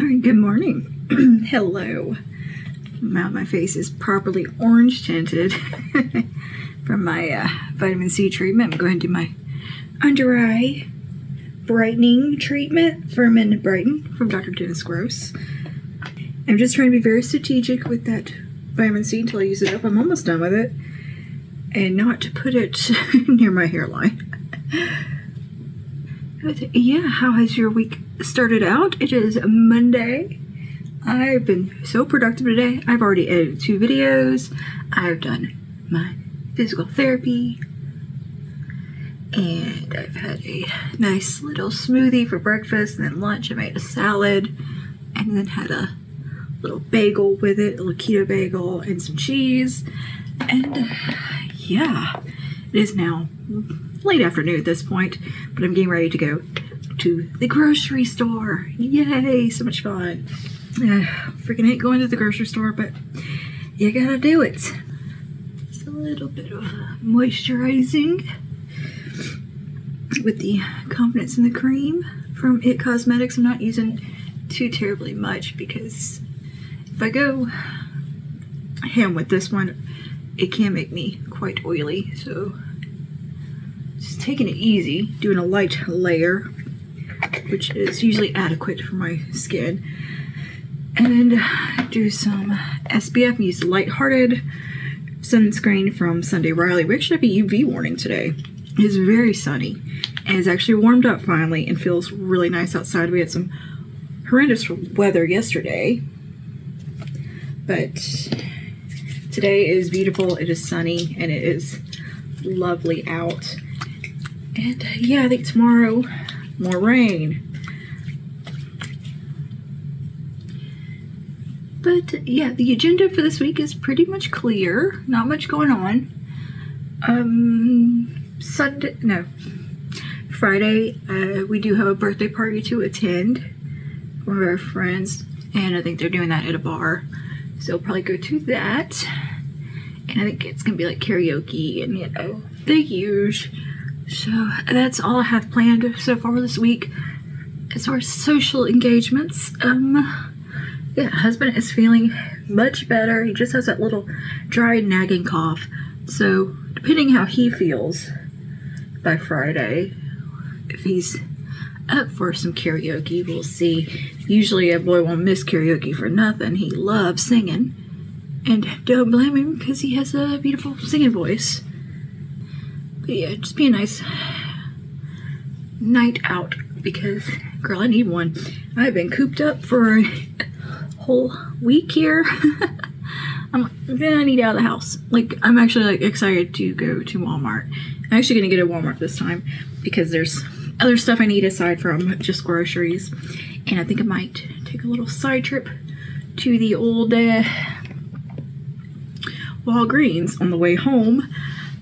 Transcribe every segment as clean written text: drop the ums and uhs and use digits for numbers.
Alright, good morning. Hello. Now my face is properly orange tinted from my vitamin C treatment. I'm going to do my under eye brightening treatment from Brighton from Dr. Dennis Gross. I'm just trying to be very strategic with that vitamin C until I use it up. I'm almost done with it. And not to put it near my hairline. But yeah, how has your week started out? It is Monday. I've been so productive today. I've already edited 2 videos. I've done my physical therapy. And I've had a nice little smoothie for breakfast. And then lunch I made a salad. And then had a little bagel with it. A little keto bagel and some cheese. And yeah, it is now late afternoon at this point, but I'm getting ready to go to the grocery store. Yay, so much fun. Freaking hate going to the grocery store, but you gotta do it. Just a little bit of moisturizing with the Confidence in the Cream from IT Cosmetics. I'm not using too terribly much because if I go ham with this one, it can make me quite oily, so just taking it easy, doing a light layer, which is usually adequate for my skin. And do some SPF and use Lighthearted sunscreen from Sunday Riley. We actually have a UV warning today. It's very sunny and it's actually warmed up finally and feels really nice outside. We had some horrendous weather yesterday, but today is beautiful. It is sunny and it is lovely out. And yeah, I think tomorrow, more rain. But yeah, the agenda for this week is pretty much clear. Not much going on. Friday, we do have a birthday party to attend. One of our friends, and I think they're doing that at a bar. So I'll probably go to that. And I think it's gonna be like karaoke and, you know, the huge. So that's all I have planned so far this week as far as social engagements. Yeah, husband is feeling much better. He just has that little dry nagging cough. So depending how he feels by Friday, if he's up for some karaoke, we'll see. Usually a boy won't miss karaoke for nothing. He loves singing. And don't blame him because he has a beautiful singing voice. But yeah, just be a nice night out because, girl, I need one. I've been cooped up for a whole week here. I'm gonna need out of the house. Like, I'm actually like excited to go to Walmart. I'm actually gonna get a Walmart this time because there's other stuff I need aside from just groceries. And I think I might take a little side trip to the old Walgreens on the way home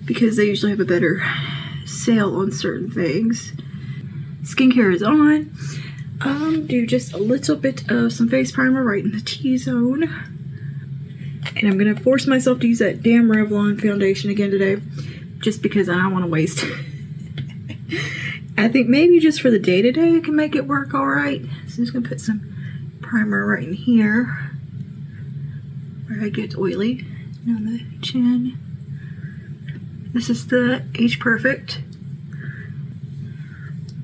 because they usually have a better sale on certain things. Skincare is on. Do just a little bit of some face primer right in the T-zone. And I'm going to force myself to use that damn Revlon foundation again today just because I don't want to waste it. I think maybe just for the day-to-day I can make it work alright. So I'm just going to put some primer right in here where I get oily. On the chin. This is the Age Perfect.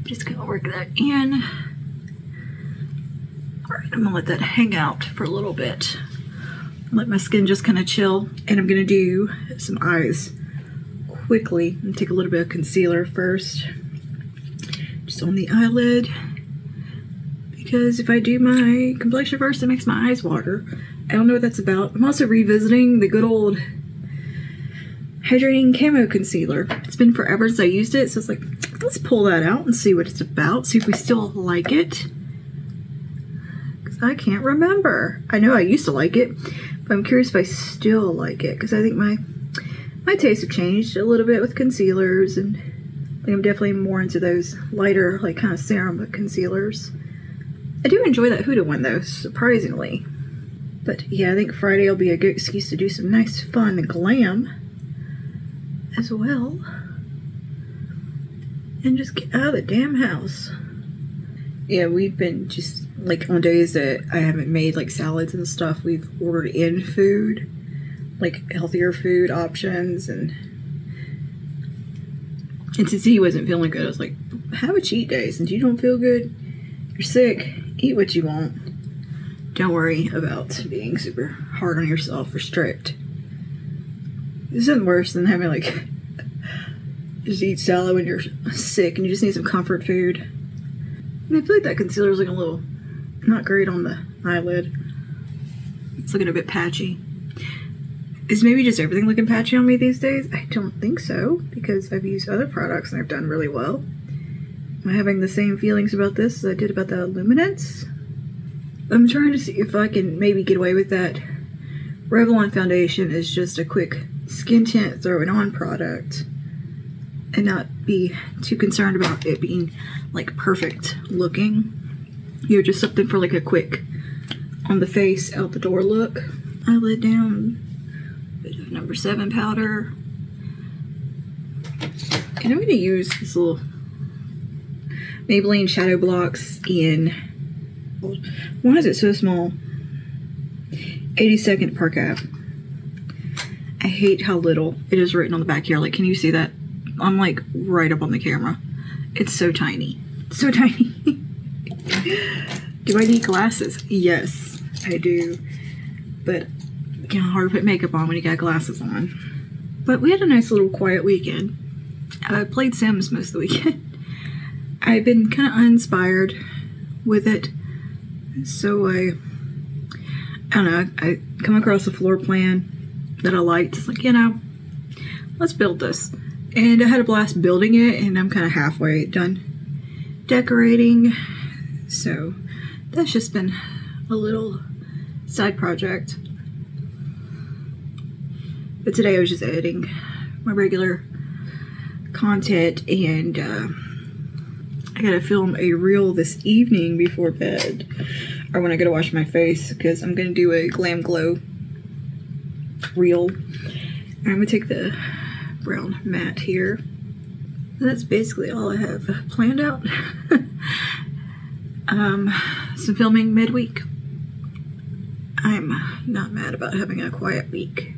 Just gonna work that in. Alright, I'm gonna let that hang out for a little bit. Let my skin just kind of chill. And I'm gonna do some eyes quickly. And take a little bit of concealer first. Just on the eyelid. Because if I do my complexion first, it makes my eyes water. I don't know what that's about. I'm also revisiting the good old Hydrating Camo Concealer. It's been forever since I used it, so it's like, let's pull that out and see what it's about. See if we still like it. Because I can't remember. I know I used to like it, but I'm curious if I still like it. Because I think my tastes have changed a little bit with concealers. And I think I'm definitely more into those lighter, like kind of serum concealers. I do enjoy that Huda one though, surprisingly. But yeah, I think Friday will be a good excuse to do some nice fun glam as well. And just get out of the damn house. Yeah, we've been just like on days that I haven't made like salads and stuff, we've ordered in food, like healthier food options. And since he wasn't feeling good, I was like, have a cheat day. Since you don't feel good, you're sick, eat what you want. Don't worry about being super hard on yourself or strict. There's nothing worse than having like just eat salad when you're sick and you just need some comfort food. And I feel like that concealer's looking a little not great on the eyelid. It's looking a bit patchy. Is maybe just everything looking patchy on me these days? I don't think so, because I've used other products and I've done really well. Am I having the same feelings about this as I did about the Luminance? I'm trying to see if I can maybe get away with that. Revlon foundation is just a quick skin tint, throw it on product, and not be too concerned about it being like perfect looking. You know, just something for like a quick on the face, out the door look. Eyelid down. Bit of number 7 powder. And I'm going to use this little Maybelline Shadow Blocks in, why is it so small? 82nd Parcap. I hate how little it is written on the back here. Like, can you see that? I'm like right up on the camera. It's so tiny. So tiny. Do I need glasses? Yes, I do. But kind of hard to put makeup on when you got glasses on. But we had a nice little quiet weekend. I played Sims most of the weekend. I've been kind of uninspired with it. So I don't know, I come across a floor plan that I liked. It's like, you know, let's build this. And I had a blast building it, and I'm kind of halfway done decorating. So that's just been a little side project. But today I was just editing my regular content, and I gotta film a reel this evening before bed, or when I go to wash my face, because I'm gonna do a Glam Glow reel. And I'm gonna take the brown matte here. And that's basically all I have planned out. Some filming midweek. I'm not mad about having a quiet week.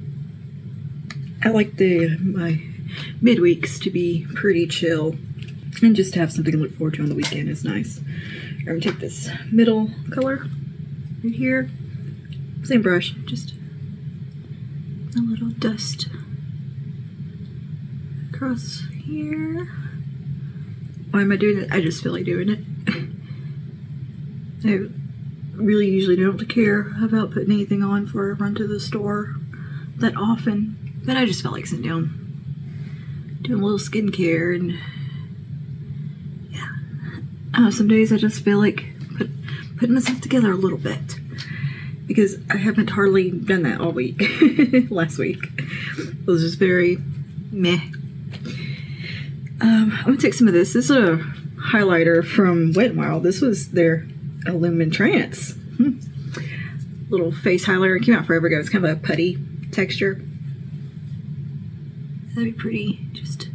I like my midweeks to be pretty chill, and just to have something to look forward to on the weekend is nice. I'm gonna take this middle color right here, same brush, just a little dust across here. Why am I doing it? I just feel like doing it. I really usually don't care about putting anything on for a run to the store that often, but I just felt like sitting down, doing a little skincare, and yeah. Some days I just feel like putting myself together a little bit, because I haven't hardly done that all week. Last week it was just very meh. I'm gonna take some of this. This is a highlighter from Wet n Wild. This was their Illuminance little face highlighter. It came out forever ago. It's kind of a putty texture. That'd be pretty. Just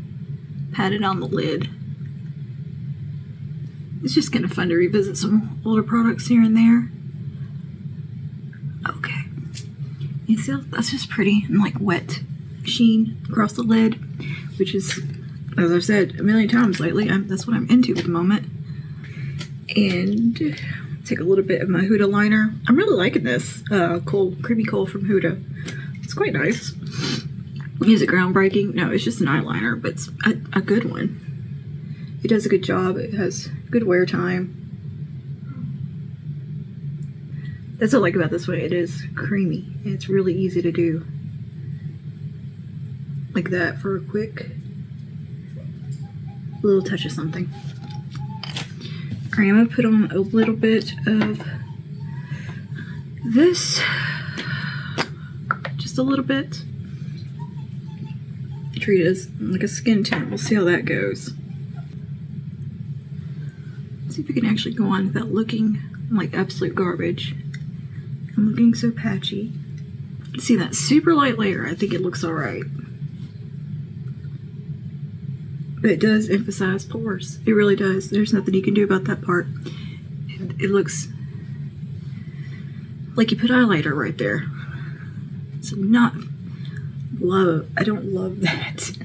pat it on the lid. It's just kind of fun to revisit some older products here and there. Okay. You see, that's just pretty and like wet sheen across the lid, which is, as I've said a million times lately, that's what I'm into at the moment. And take a little bit of my Huda liner. I'm really liking this creamy coal from Huda. It's quite nice. Is it groundbreaking? No, it's just an eyeliner, but it's a good one. It does a good job. It has good wear time. That's what I like about this one. It is creamy, and it's really easy to do like that for a quick little touch of something. Alright, I'm going to put on a little bit of this. Just a little bit. Treat it as like a skin tint. We'll see how that goes. Let's see if we can actually go on without looking like absolute garbage. I'm looking so patchy. See that super light layer? I think it looks alright. But it does emphasize pores. It really does. There's nothing you can do about that part. It looks like you put highlighter right there. So I don't love that.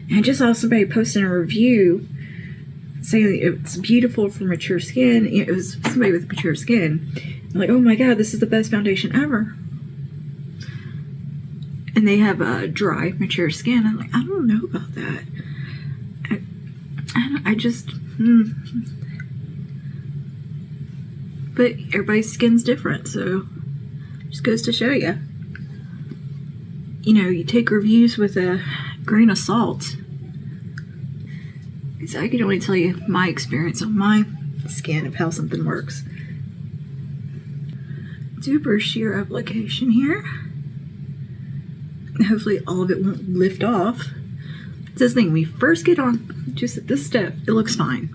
And I just saw somebody posting a review saying it's beautiful for mature skin. It was somebody with mature skin. I'm like, oh my god, this is the best foundation ever. And they have a dry, mature skin. I'm like, I don't know about that. But everybody's skin's different, so just goes to show you. You know, you take reviews with a grain of salt. Because I can only tell you my experience on my skin of how something works. Super sheer application here. Hopefully all of it won't lift off. This thing, when you first get on, just at this step, it looks fine.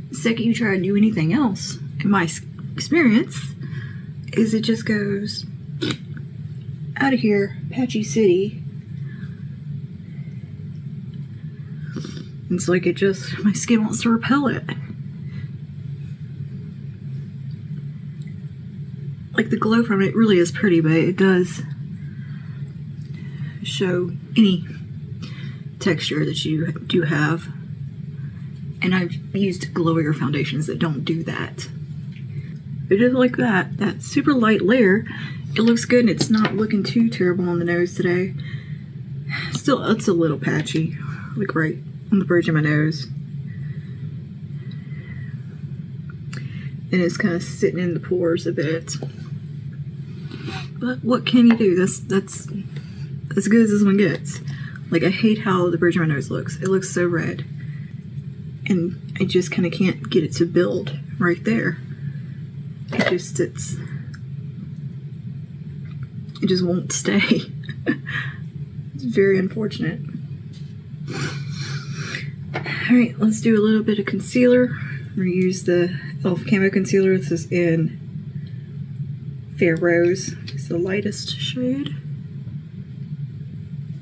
The second you try to do anything else, in my experience, is it just goes out of here, patchy city. It's like my skin wants to repel it. Like the glow from it really is pretty, but it does show any texture that you do have. And I've used glowier foundations that don't do that. But just like that super light layer, it looks good and it's not looking too terrible on the nose today. Still, it's a little patchy, like right on the bridge of my nose. And it's kind of sitting in the pores a bit. But what can you do? That's as good as this one gets. Like, I hate how the bridge of my nose looks. It looks so red. And I just kind of can't get it to build right there. It just sits. It just won't stay. It's very unfortunate. Alright, let's do a little bit of concealer. I'm going to use the e.l.f. Camo Concealer. This is in Fair Rose. It's the lightest shade.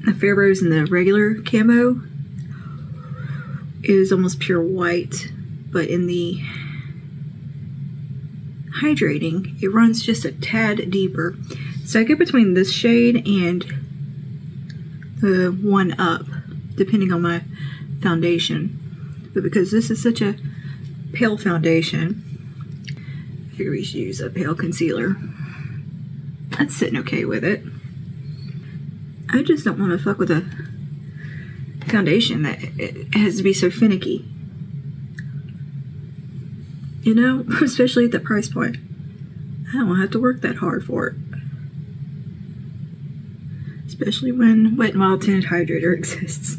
The Fair Rose and the regular camo is almost pure white, but in the hydrating, it runs just a tad deeper. So I go between this shade and the one up, depending on my foundation. But because this is such a pale foundation, I figure we should use a pale concealer. That's sitting okay with it. I just don't want to fuck with a foundation that it has to be so finicky. You know, especially at the price point. I don't want to have to work that hard for it. Especially when Wet n Wild Tinted Hydrator exists.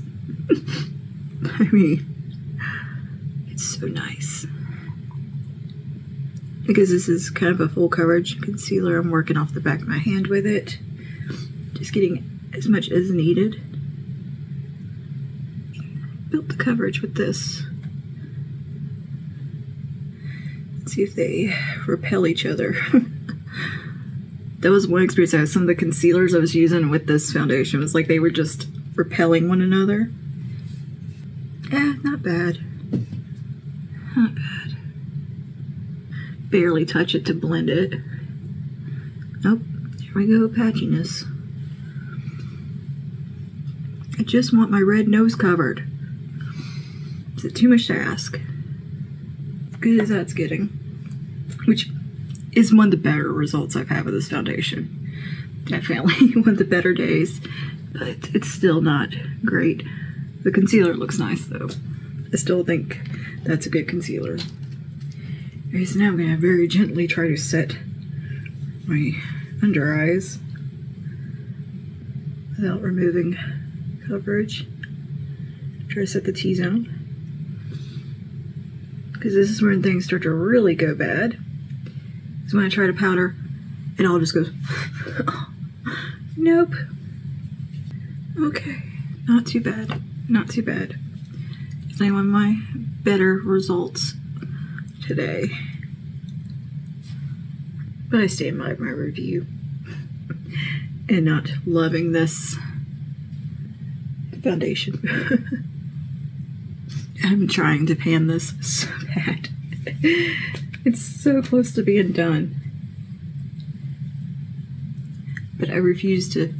I mean, it's so nice. Because this is kind of a full coverage concealer, I'm working off the back of my hand with it. Just getting as much as needed. Built the coverage with this. Let's see if they repel each other. That was one experience I had. Some of the concealers I was using with this foundation was like they were just repelling one another. Not bad. Not bad. Barely touch it to blend it. Nope. Here we go, patchiness. I just want my red nose covered. Is it too much to ask? As good as that's getting. Which is one of the better results I've had with this foundation. Definitely one of the better days. But it's still not great. The concealer looks nice though. I still think that's a good concealer. Okay, so now I'm going to very gently try to set my under eyes without removing coverage. Try to set the T-zone. Because this is when things start to really go bad. Because when I try to powder, it all just goes, nope. Okay, not too bad. Not too bad. Definitely one of my better results today. But I stand by my review. And not loving this foundation. I'm trying to pan this so bad. It's so close to being done. But I refuse to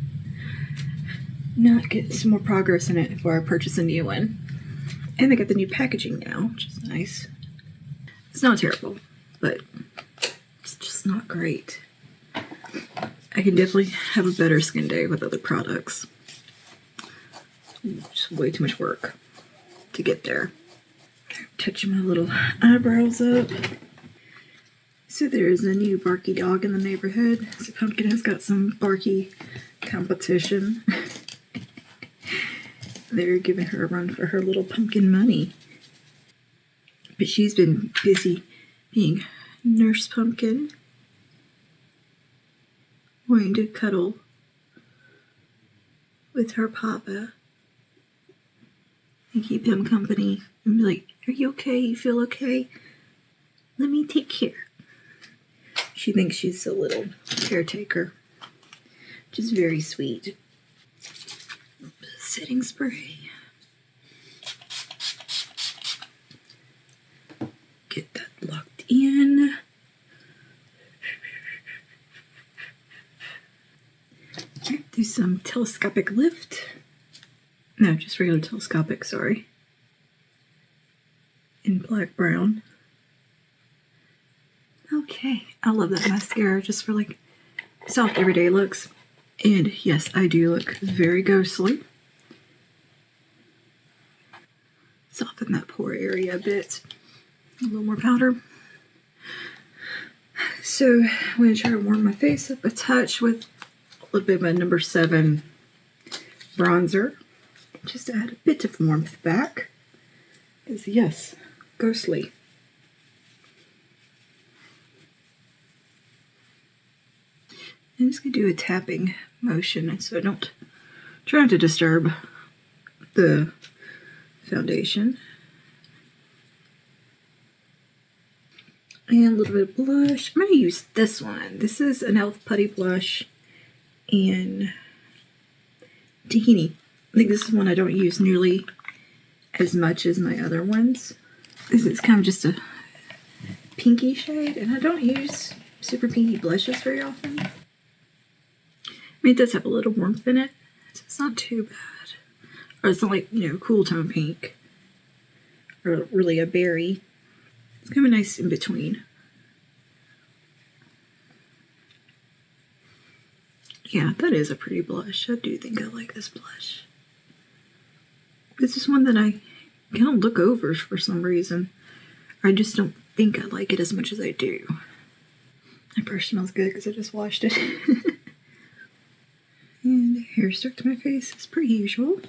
not get some more progress in it before I purchase a new one. And I got the new packaging now, which is nice. It's not terrible, but it's just not great. I can definitely have a better skin day with other products. Just way too much work to get there. Touching my little eyebrows up. So there's a new barky dog in the neighborhood. So Pumpkin has got some barky competition. They're giving her a run for her little pumpkin money. But she's been busy being Nurse Pumpkin, wanting to cuddle with her papa and keep him company and be like, "Are you okay? You feel okay? Let me take care." She thinks she's a little caretaker, which is very sweet. Setting spray. Get that locked in. Do some telescopic lift. No, just regular telescopic, sorry. In black brown. Okay, I love that mascara just for like soft everyday looks. And yes, I do look very ghostly. Soften that pore area a bit. A little more powder. So I'm going to try to warm my face up a touch with a little bit of my number 7 bronzer. Just to add a bit of warmth back. Because yes, ghostly. I'm just going to do a tapping motion so I don't try not to disturb the foundation. And a little bit of blush. I'm going to use this one. This is an e.l.f. Putty Blush in Tahini. I think this is one I don't use nearly as much as my other ones. This is kind of just a pinky shade, and I don't use super pinky blushes very often. I mean, it does have a little warmth in it, so it's not too bad. Or it's not like, you know, cool tone pink. Or really a berry. It's kind of nice in between. Yeah, that is a pretty blush. I do think I like this blush. This is one that I kind of look over for some reason. I just don't think I like it as much as I do. My brush smells good because I just washed it. And hair stuck to my face as per usual.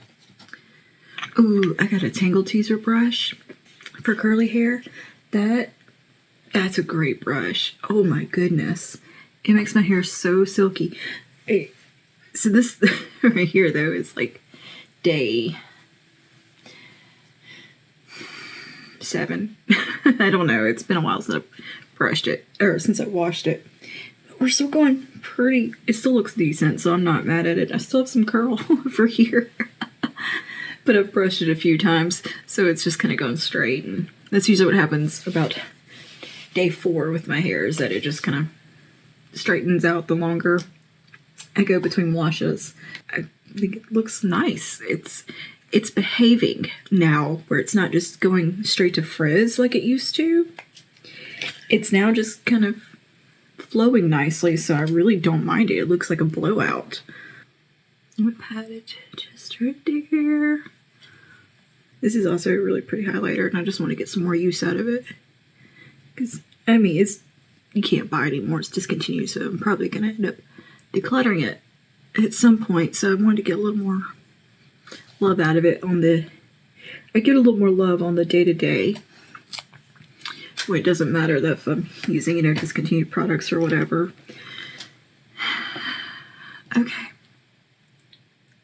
Ooh, I got a Tangle Teaser brush for curly hair. That's a great brush. Oh my goodness. It makes my hair so silky. So this right here though is like day 7. I don't know. It's been a while since I brushed it, or since I washed it. But we're still going pretty. It still looks decent, so I'm not mad at it. I still have some curl over here. But I've brushed it a few times, so it's just kind of going straight. And that's usually what happens about day 4 with my hair, is that it just kind of straightens out the longer I go between washes. I think it looks nice. It's behaving now, where it's not just going straight to frizz like it used to. It's now just kind of flowing nicely, so I really don't mind it. It looks like a blowout. I would pat it just right there. This is also a really pretty highlighter, and I just want to get some more use out of it. Because, I mean, you can't buy it anymore. It's discontinued, so I'm probably going to end up decluttering it at some point. So I wanted to get a little more love out of it I get a little more love on the day-to-day. Where it doesn't matter that if I'm using, discontinued products or whatever. Okay.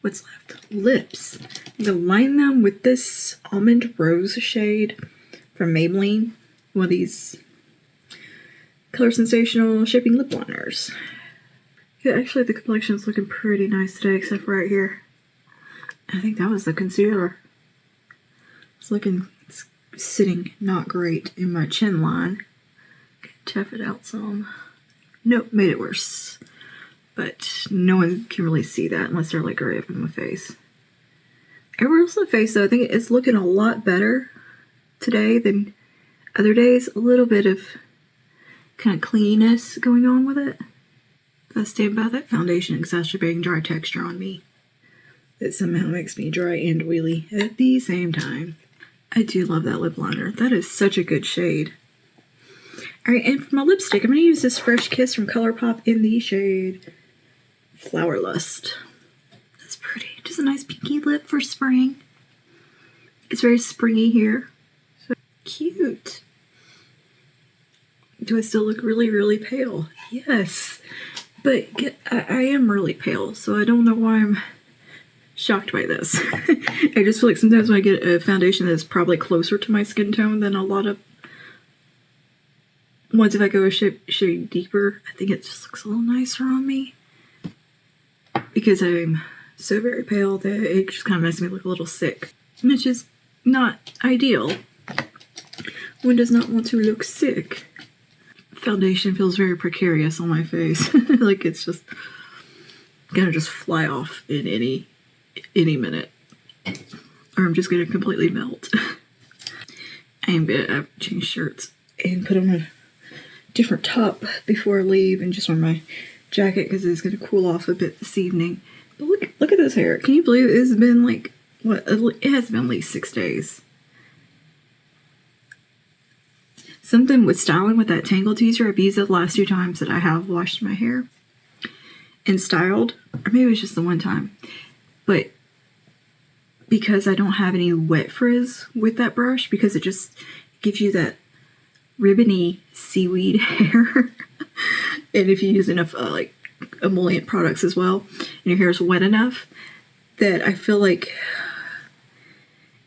What's left? Lips. I'm going to line them with this Almond Rose shade from Maybelline. One of these Color Sensational Shaping Lip Liners. Yeah, actually the complexion is looking pretty nice today, except for right here. I think that was the concealer. It's sitting not great in my chin line. Tap it out some. Nope, made it worse. But no one can really see that unless they're like right up in my face. Everywhere else in the face, though, I think it's looking a lot better today than other days. A little bit of kind of cleanness going on with it. I stand by that foundation exacerbating dry texture on me. That somehow makes me dry and oily at the same time. I do love that lip liner. That is such a good shade. Alright, and for my lipstick, I'm going to use this Fresh Kiss from ColourPop in the shade Flower Lust. That's pretty. Just a nice pinky lip for spring. It's very springy here. So cute. Do I still look really, really pale? Yes. But I am really pale, so I don't know why I'm shocked by this. I just feel like sometimes when I get a foundation that's probably closer to my skin tone than a lot of ones, if I go a shade deeper, I think it just looks a little nicer on me. Because I'm so very pale that it just kind of makes me look a little sick. Which is not ideal. One does not want to look sick. Foundation feels very precarious on my face. Like it's just gonna just fly off in any minute. Or I'm just gonna completely melt. I am gonna change shirts and put on a different top before I leave and just wear my jacket because it's gonna cool off a bit this evening. But look at this hair. Can you believe it's been like, what, it has been at least 6 days. Something with styling with that Tangle teaser, I've used it the last 2 times that I have washed my hair and styled, or maybe it was just the one time. But because I don't have any wet frizz with that brush, because it just gives you that ribbony seaweed hair. And if you use enough like emollient products as well, and your hair is wet enough, that I feel like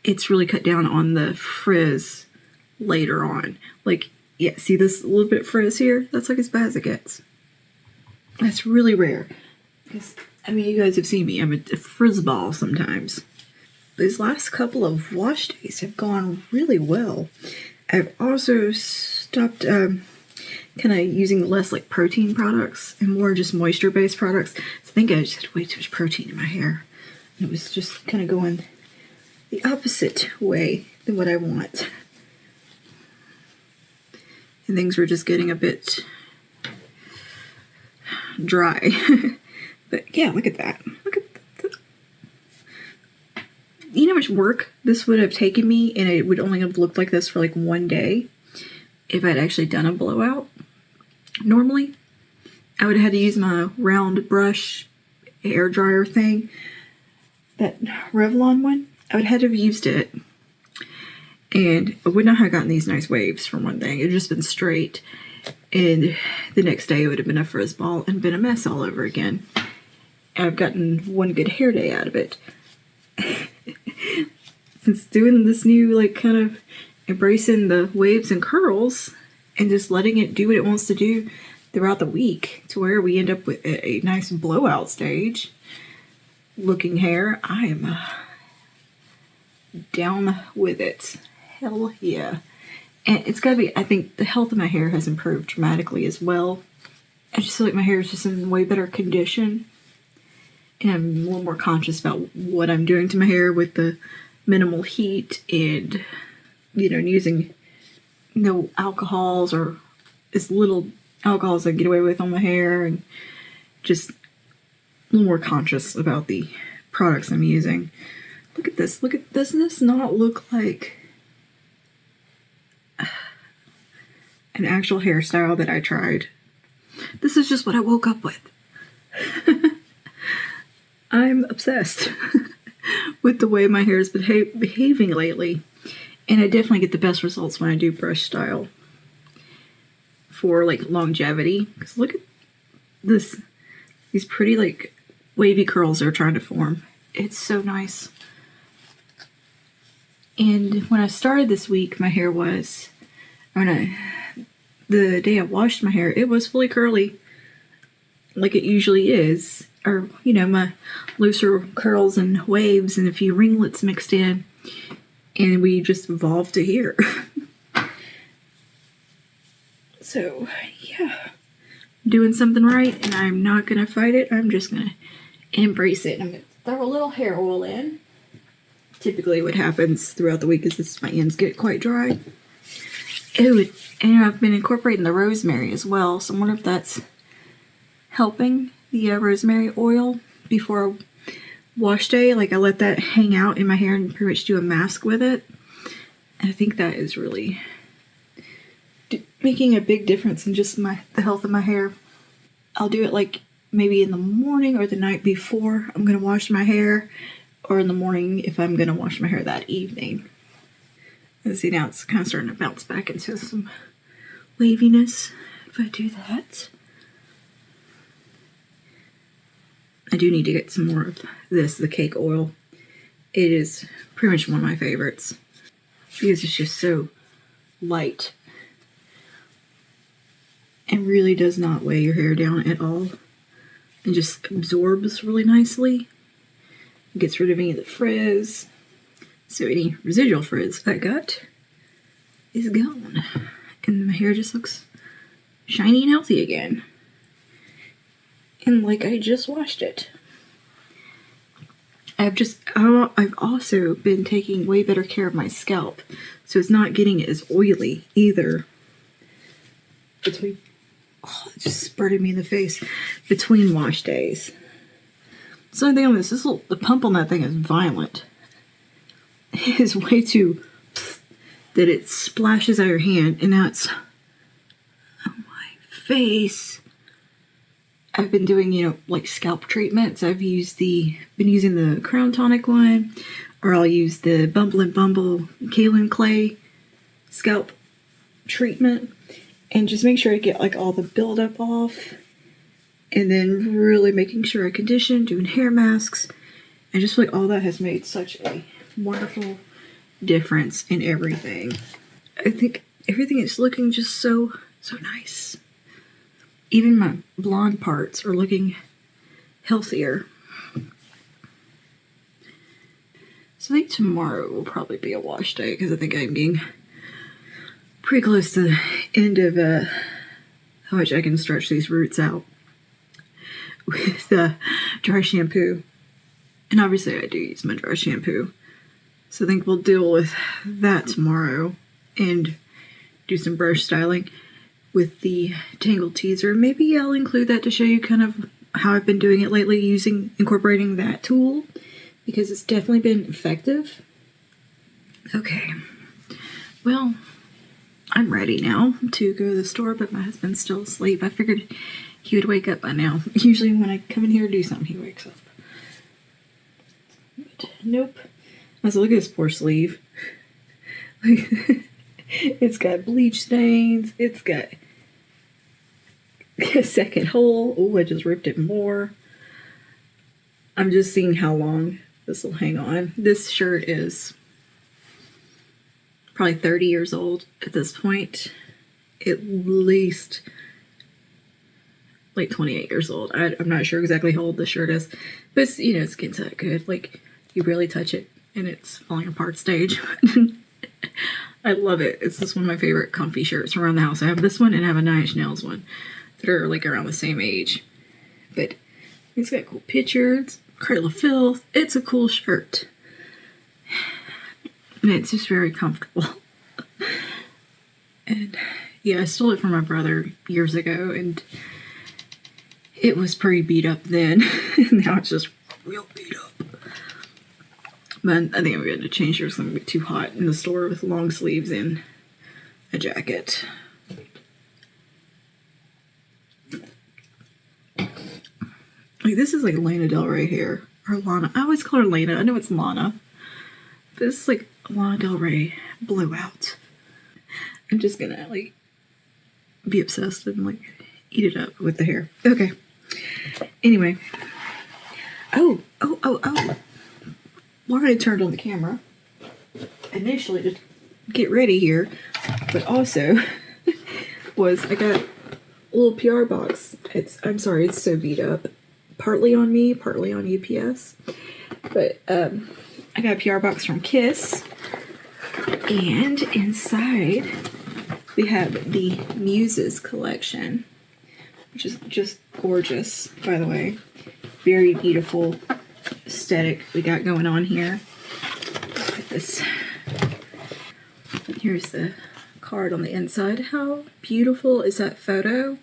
it's really cut down on the frizz later on. Like, yeah, see this little bit frizz here? That's like as bad as it gets. That's really rare. Because, I mean, you guys have seen me. I'm a frizz ball sometimes. These last couple of wash days have gone really well. I've also stopped kind of using less like protein products and more just moisture-based products. I think I just had way too much protein in my hair. And it was just kind of going the opposite way than what I want. And things were just getting a bit dry. But yeah, look at that. Look at that. You know how much work this would have taken me, and it would only have looked like this for like 1 day if I'd actually done a blowout. Normally, I would have had to use my round brush hair dryer thing, that Revlon one. I would have had to have used it. And I would not have gotten these nice waves from one thing. It would have just been straight. And the next day it would have been a frizz ball and been a mess all over again. And I've gotten one good hair day out of it. Since doing this new, like, kind of embracing the waves and curls and just letting it do what it wants to do throughout the week, to where we end up with a nice blowout stage looking hair, I am down with it. Hell yeah. And it's gotta be, I think the health of my hair has improved dramatically as well. I just feel like my hair is just in way better condition. And I'm a little more conscious about what I'm doing to my hair with the minimal heat and, you know, using no alcohols or as little alcohol as I get away with on my hair, and just a little more conscious about the products I'm using. Look at this. Look at, doesn't this not look like an actual hairstyle that I tried? This is just what I woke up with. I'm obsessed with the way my hair has been behaving lately. And I definitely get the best results when I do brush style for like longevity. Because look at this, these pretty like wavy curls they're trying to form. It's so nice. And when I started this week, my hair was, the day I washed my hair, it was fully curly, like it usually is. Or, you know, my looser curls and waves and a few ringlets mixed in. and we just evolved to here. So, yeah, doing something right, and I'm not going to fight it. I'm just going to embrace it. I'm going to throw a little hair oil in. Typically what happens throughout the week is my ends get quite dry. And I've been incorporating the rosemary as well, so I wonder if that's helping the rosemary oil before wash day. Like, I let that hang out in my hair and pretty much do a mask with it. And I think that is really making a big difference in just the health of my hair. I'll do it like maybe in the morning or the night before I'm going to wash my hair, or in the morning if I'm going to wash my hair that evening. And see, now it's kind of starting to bounce back into some waviness if I do that. I do need to get some more of this, the cake oil. It is pretty much one of my favorites because it's just so light and really does not weigh your hair down at all, and just absorbs really nicely. It gets rid of any of the frizz, so any residual frizz I got is gone, and my hair just looks shiny and healthy again, and like I just washed it. I've also been taking way better care of my scalp, so it's not getting as oily either. It just spurted me in the face between wash days. So the thing on the pump on that thing is violent. It is way too that it splashes out your hand, and now it's on my face. I've been doing, like scalp treatments. I've been using the Crown Tonic one, or I'll use the Bumble and Bumble Kaolin Clay scalp treatment, and just make sure I get like all the buildup off, and then really making sure I condition, doing hair masks, and just like all that has made such a wonderful difference in everything. I think everything is looking just so nice. Even my blonde parts are looking healthier. So I think tomorrow will probably be a wash day, because I think I'm getting pretty close to the end of how much I can stretch these roots out with dry shampoo. And obviously I do use my dry shampoo. So I think we'll deal with that tomorrow and do some brush styling with the Tangled Teaser. Maybe I'll include that to show you kind of how I've been doing it lately, incorporating that tool, because it's definitely been effective. Okay, well, I'm ready now to go to the store, but my husband's still asleep. I figured he would wake up by now. Usually when I come in here to do something, he wakes up. But nope. I was like, look at this poor sleeve. It's got bleach stains. It's got a second hole. Oh, I just ripped it more. I'm just seeing how long this will hang on. This shirt is probably 30 years old at this point. At least like 28 years old. I'm not sure exactly how old this shirt is, but it's, it's getting to that good. Like, you barely touch it and it's falling apart stage. I love it. It's just one of my favorite comfy shirts around the house. I have this one and I have a Nine Inch Nails one that are like around the same age. But it's got cool pictures, Cradle of Filth. It's a cool shirt. And it's just very comfortable. And yeah, I stole it from my brother years ago, and it was pretty beat up then. Now it's just real beat up. But I think I'm going to change it, because I'm going to be too hot in the store with long sleeves and a jacket. Like, this is like Lana Del Rey hair. Or Lana. I always call her Lana. I know it's Lana. But this is like Lana Del Rey blowout. I'm just going to like be obsessed and like eat it up with the hair. Okay. Anyway. Oh. Laura had turned on the camera initially to get ready here, but also I got a little PR box. I'm sorry, it's so beat up. Partly on me, partly on UPS. But I got a PR box from Kiss And inside, we have the Muses collection, which is just gorgeous, by the way. Very beautiful aesthetic we got going on here. Look at this. Here's the card on the inside. How beautiful is that photo?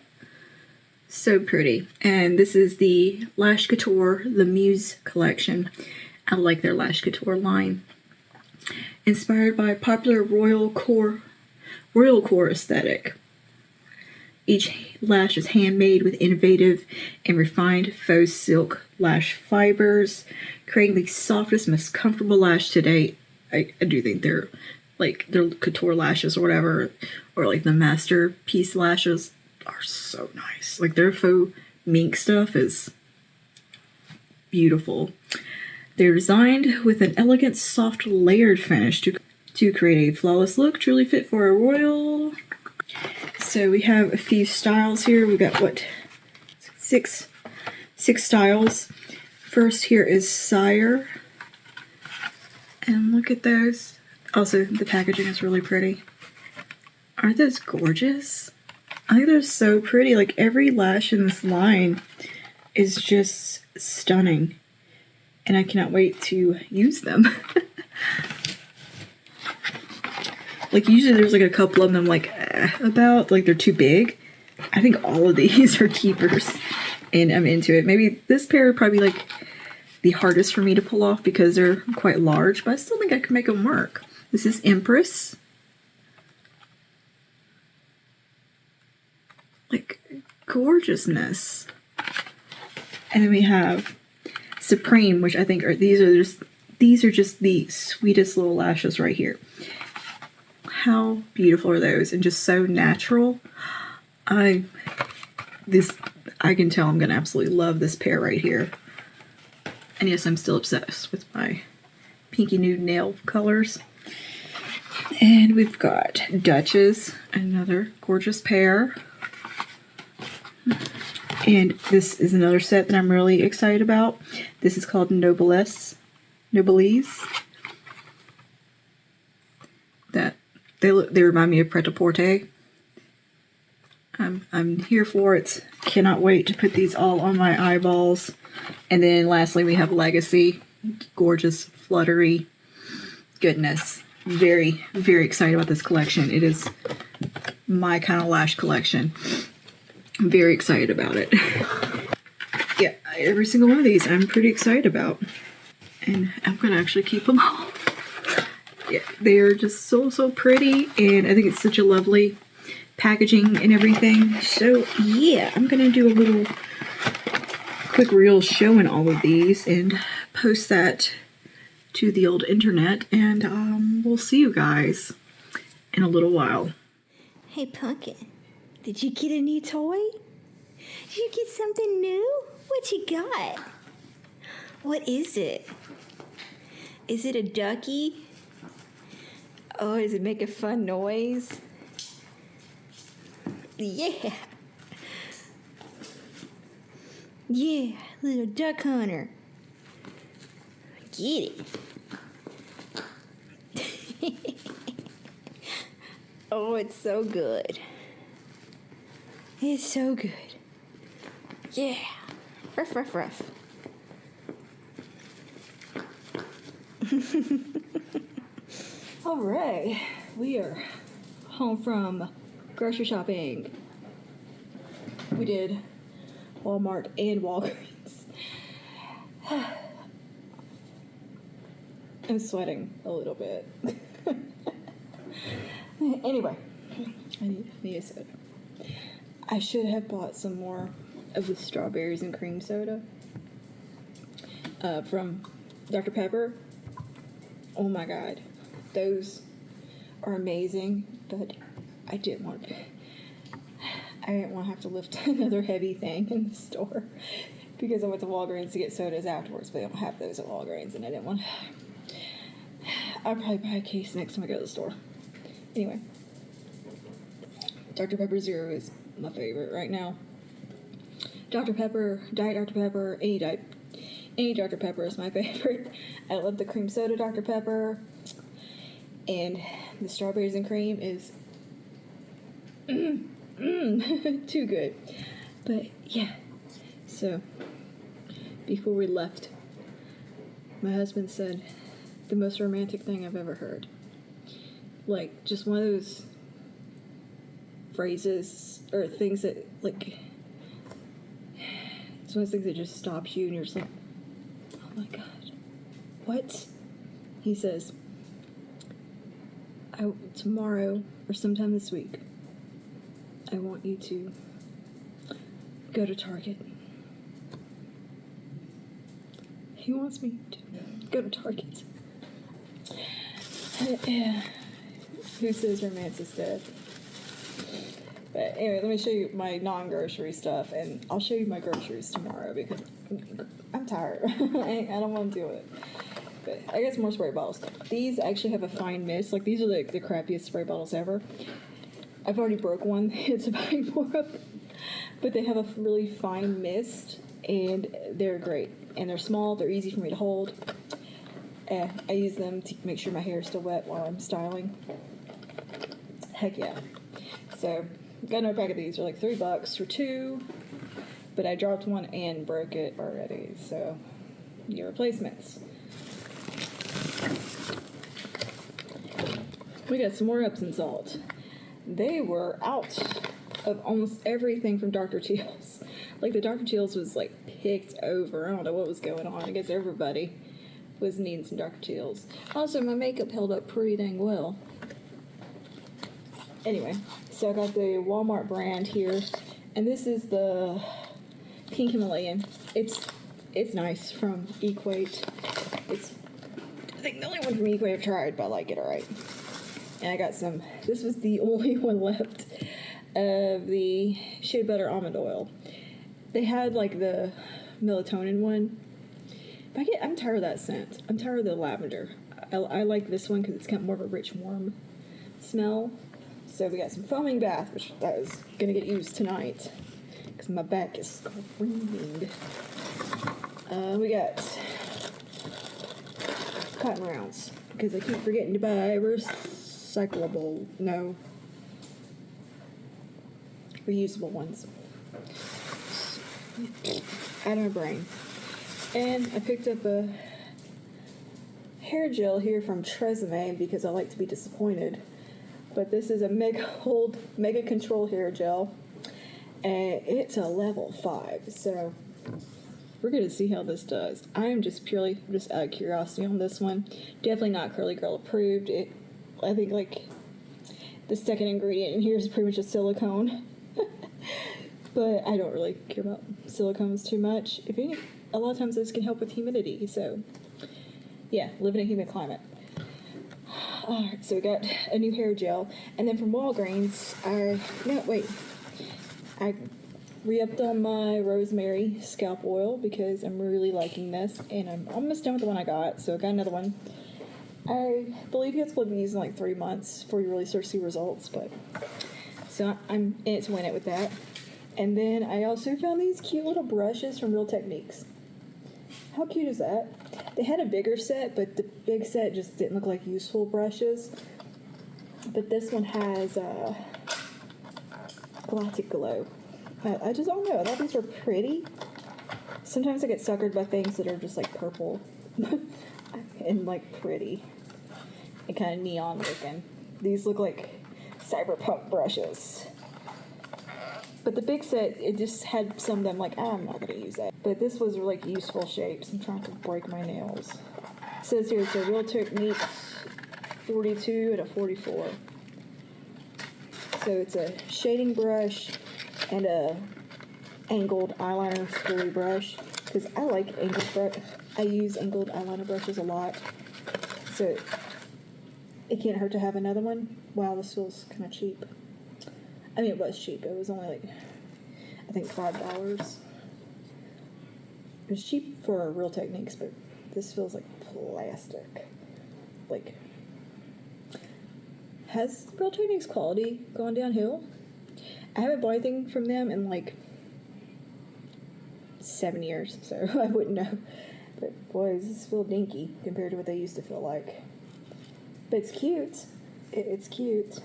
So pretty. And this is the Lash Couture, the Muse collection. I like their Lash Couture line. Inspired by popular royal core aesthetic. Each lash is handmade with innovative and refined faux silk lash fibers, creating the softest, most comfortable lash to date. I do think they're couture lashes or whatever, or like the masterpiece lashes are so nice. Like their faux mink stuff is beautiful. They're designed with an elegant, soft, layered finish to create a flawless look, truly fit for a royal. So we have a few styles here. We got six styles. First here is Sire, and look at those. Also, the packaging is really pretty. Aren't those gorgeous? I think they're so pretty. Like every lash in this line is just stunning. And I cannot wait to use them. Like usually there's like a couple of them like about, like they're too big. I think all of these are keepers and I'm into it. Maybe this pair would probably be like the hardest for me to pull off because they're quite large, but I still think I can make them work. This is Empress. Like gorgeousness. And then we have Supreme, which I think these are just the sweetest little lashes right here. How beautiful are those, and just so natural. I can tell I'm gonna absolutely love this pair right here. And yes, I'm still obsessed with my pinky nude nail colors. And we've got Duchess, another gorgeous pair. And this is another set that I'm really excited about. This is called Noblesse. That they remind me of Pret-a-Porter. I'm here for it. Cannot wait to put these all on my eyeballs. And then lastly we have Legacy. Gorgeous, fluttery goodness. Very, very excited about this collection. It is my kind of lash collection. I'm very excited about it. Yeah, every single one of these I'm pretty excited about. And I'm going to actually keep them all. Yeah, they are just so pretty. And I think it's such a lovely packaging and everything. So yeah, I'm going to do a little quick reel showing all of these and post that to the old internet. And we'll see you guys in a little while. Hey Pumpkin, did you get a new toy? Did you get something new? What you got? What is it? Is it a ducky? Oh, does it make a fun noise? Yeah. Yeah, little duck hunter. Get it. Oh, it's so good. It's so good. Yeah. Ruff, ruff, ruff. All right, we are home from grocery shopping. We did Walmart and Walgreens. I'm sweating a little bit. Anyway, I need a soda. I should have bought some more of the strawberries and cream soda from Dr. Pepper. Oh my god, those are amazing, but I didn't want to have to lift another heavy thing in the store because I went to Walgreens to get sodas afterwards, but they don't have those at Walgreens, and I didn't want. I'll probably buy a case next time I go to the store. Anyway, Dr. Pepper Zero is my favorite right now. Dr. Pepper, Diet Dr. Pepper, any Dr. Pepper is my favorite. I love the cream soda Dr. Pepper. And The strawberries and cream is too good. But yeah, so before we left, my husband said the most romantic thing I've ever heard. Like, just one of those phrases or things that, like, it's one of those things that just stops you and you're just like, oh my God, what? He says, tomorrow or sometime this week, I want you to go to Target. He wants me to go to Target. Who says romance is dead? But anyway, let me show you my non-grocery stuff, and I'll show you my groceries tomorrow because I'm tired. I don't want to do it. But I got some more spray bottles. These actually have a fine mist. Like, these are the crappiest spray bottles ever. I've already broke one. It's buying more of them. But they have a really fine mist, and they're great. And they're small. They're easy for me to hold. I use them to make sure my hair is still wet while I'm styling. Heck yeah. So, got another pack of these. They're like $3 for 2. But I dropped one and broke it already. So, get replacements. We got some more Epsom salt. They were out of almost everything from Dr. Teal's. Like, the Dr. Teal's was, like, picked over. I don't know what was going on. I guess everybody was needing some Dr. Teal's. Also, my makeup held up pretty dang well. Anyway, so I got the Walmart brand here. And this is the Pink Himalayan. It's nice, from Equate. It's, I think, the only one from Equate I've tried, but I like it alright. And I got some, this was the only one left of the Shea Butter Almond Oil. They had, like, the melatonin one. But I'm tired of that scent. I'm tired of the lavender. I like this one because it's got more of a rich, warm smell. So we got some foaming bath, which that is going to get used tonight because my back is screaming. We got cotton rounds because I keep forgetting to buy reusable ones. Out of my brain. And I picked up a hair gel here from Tresemme because I like to be disappointed. But this is a Mega Control hair gel. And it's a level 5. So we're going to see how this does. I am just out of curiosity on this one. Definitely not Curly Girl approved. I think, like, the second ingredient in here is pretty much a silicone. But I don't really care about silicones too much. A lot of times this can help with humidity. So, yeah, live in a humid climate. Alright, so we got a new hair gel. And then from Walgreens, I re-upped on my rosemary scalp oil because I'm really liking this. And I'm almost done with the one I got, so I got another one. I believe you have to be using like 3 months before you really start to see results, but so I'm in it to win it with that. And then I also found these cute little brushes from Real Techniques. How cute is that? They had a bigger set, but the big set just didn't look like useful brushes. But this one has Galactic Glow. I just don't know. I thought these were pretty. Sometimes I get suckered by things that are just like purple and like pretty and kind of neon looking. These look like cyberpunk brushes. But the big set, it just had some that I'm like, I'm not going to use that. But this was like useful shapes. I'm trying to break my nails. It says here it's a Real Techniques 42 and a 44. So it's a shading brush and a angled eyeliner spoolie brush. Because I like angled brush. I use angled eyeliner brushes a lot. So it can't hurt to have another one. Wow, this feels kind of cheap. I mean, it was cheap. It was only like, I think $5. It was cheap for Real Techniques, but this feels like plastic. Like, has Real Techniques quality gone downhill? I haven't bought anything from them in like 7 years, so I wouldn't know. But boy, does this feel dinky compared to what they used to feel like. But it's cute. It's cute.